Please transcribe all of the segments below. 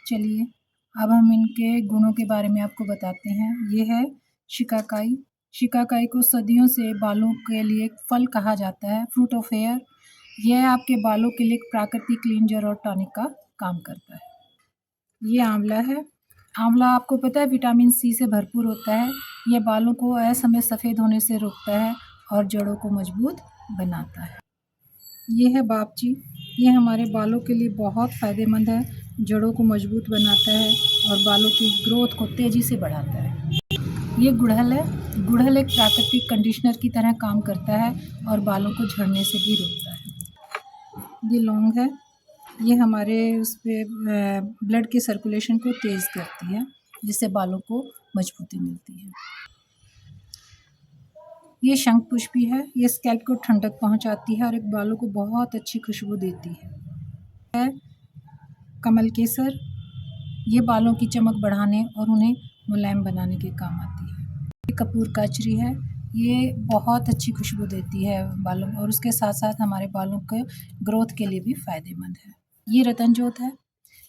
चलिए अब हम इनके गुणों के बारे में आपको बताते हैं। ये है शिकाकाई। शिकाकाई को सदियों से बालों के लिए एक फल कहा जाता है, फ्रूट ऑफ हेयर। यह आपके बालों के लिए एक प्राकृतिक क्लींजर और टॉनिक का काम करता है। ये आंवला है। आंवला आपको पता है विटामिन सी से भरपूर होता है। यह बालों को असमय सफ़ेद होने से रोकता है और जड़ों को मजबूत बनाता है। ये है बापची। ये हमारे बालों के लिए बहुत फ़ायदेमंद है, जड़ों को मजबूत बनाता है और बालों की ग्रोथ को तेज़ी से बढ़ाता है। ये गुड़हल है। गुड़हल एक प्राकृतिक कंडीशनर की तरह काम करता है और बालों को झड़ने से भी रोकता है। ये लौंग है। ये हमारे उस पे ब्लड के सर्कुलेशन को तेज़ करती है, जिससे बालों को मजबूती मिलती है। ये शंख पुष्पी है। ये स्कैल्प को ठंडक पहुंचाती है और एक बालों को बहुत अच्छी खुशबू देती है। कमल केसर। ये बालों की चमक बढ़ाने और उन्हें मुलायम बनाने के काम आती है। ये कपूर काचरी है। ये बहुत अच्छी खुशबू देती है बालों में और उसके साथ साथ हमारे बालों के ग्रोथ के लिए भी फ़ायदेमंद है। ये रतन जोत है।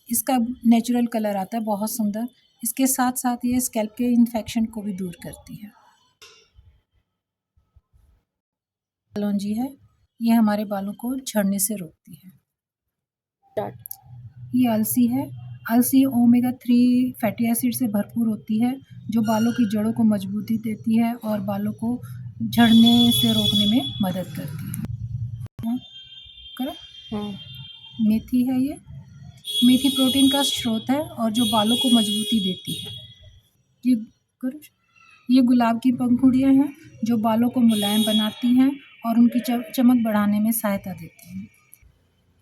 इसका नेचुरल कलर आता है बहुत सुंदर। इसके साथ साथ ये स्कैल्प के इन्फेक्शन को भी दूर करती है। कलौंजी है। ये हमारे बालों को झड़ने से रोकती है। ये अलसी है। अलसी ओमेगा 3 फैटी एसिड से भरपूर होती है, जो बालों की जड़ों को मजबूती देती है और बालों को झड़ने से रोकने में मदद करती है। करो। मेथी है। ये मेथी प्रोटीन का स्रोत है और जो बालों को मजबूती देती है। ये करो। ये गुलाब की पंखुड़ियाँ हैं, जो बालों को मुलायम बनाती हैं और उनकी चमक बढ़ाने में सहायता देती हैं।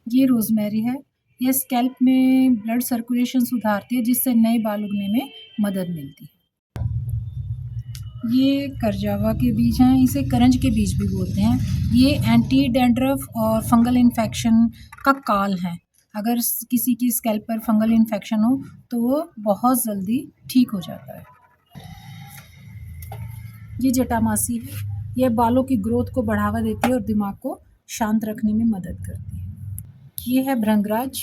ये रोज़मेरी है। ये स्कैल्प में ब्लड सर्कुलेशन सुधारती है, जिससे नए बाल उगने में मदद मिलती है। ये करजावा के बीज हैं। इसे करंज के बीज भी बोलते हैं। ये एंटी डैंड्रफ और फंगल इन्फेक्शन का काल है। अगर किसी की स्कैल्प पर फंगल इन्फेक्शन हो तो वो बहुत जल्दी ठीक हो जाता है। ये जटामासी है। यह बालों की ग्रोथ को बढ़ावा देती है और दिमाग को शांत रखने में मदद करती है। ये है भृंगराज।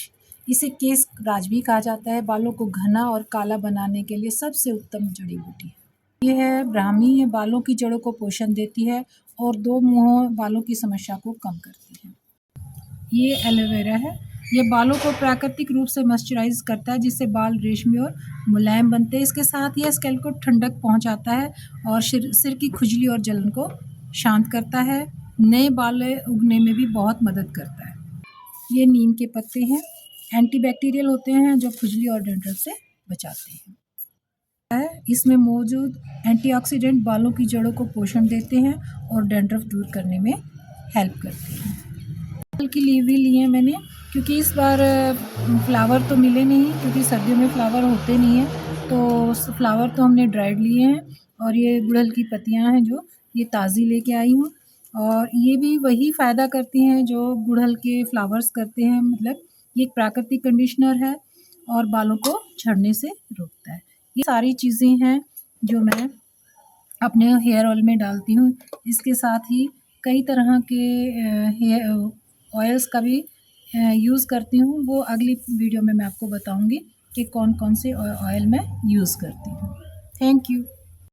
इसे केश राज भी कहा जाता है। बालों को घना और काला बनाने के लिए सबसे उत्तम जड़ी बूटी है। ये है ब्राह्मी। ये बालों की जड़ों को पोषण देती है और दो मुंहों बालों की समस्या को कम करती है। ये एलोवेरा है। ये बालों को प्राकृतिक रूप से मॉइस्चराइज करता है, जिससे बाल रेशमी और मुलायम बनते हैं। इसके साथ ये स्कैल्प को ठंडक पहुंचाता है और सिर की खुजली और जलन को शांत करता है। नए बाल उगने में भी बहुत मदद करता है। ये नीम के पत्ते हैं। एंटीबैक्टीरियल होते हैं, जो खुजली और डैंड्रफ से बचाते हैं। इसमें मौजूद एंटीऑक्सीडेंट बालों की जड़ों को पोषण देते हैं और डैंड्रफ दूर करने में हेल्प करते हैं। फल की लीवी ली है मैंने, क्योंकि इस बार फ्लावर तो मिले नहीं, क्योंकि सर्दियों में फ्लावर होते नहीं हैं, तो फ्लावर तो हमने ड्राइड लिए हैं। और ये गुड़हल की पत्तियां हैं, जो ये ताज़ी लेके आई हूँ और ये भी वही फ़ायदा करती हैं जो गुड़हल के फ्लावर्स करते हैं। मतलब ये एक प्राकृतिक कंडीशनर है और बालों को झड़ने से रोकता है। ये सारी चीज़ें हैं जो मैं अपने हेयर ऑयल में डालती हूँ। इसके साथ ही कई तरह के हेयर ऑयल्स का भी यूज़ करती हूँ। वो अगली वीडियो में मैं आपको बताऊँगी कि कौन-कौन से ऑयल मैं यूज़ करती हूँ। Thank you.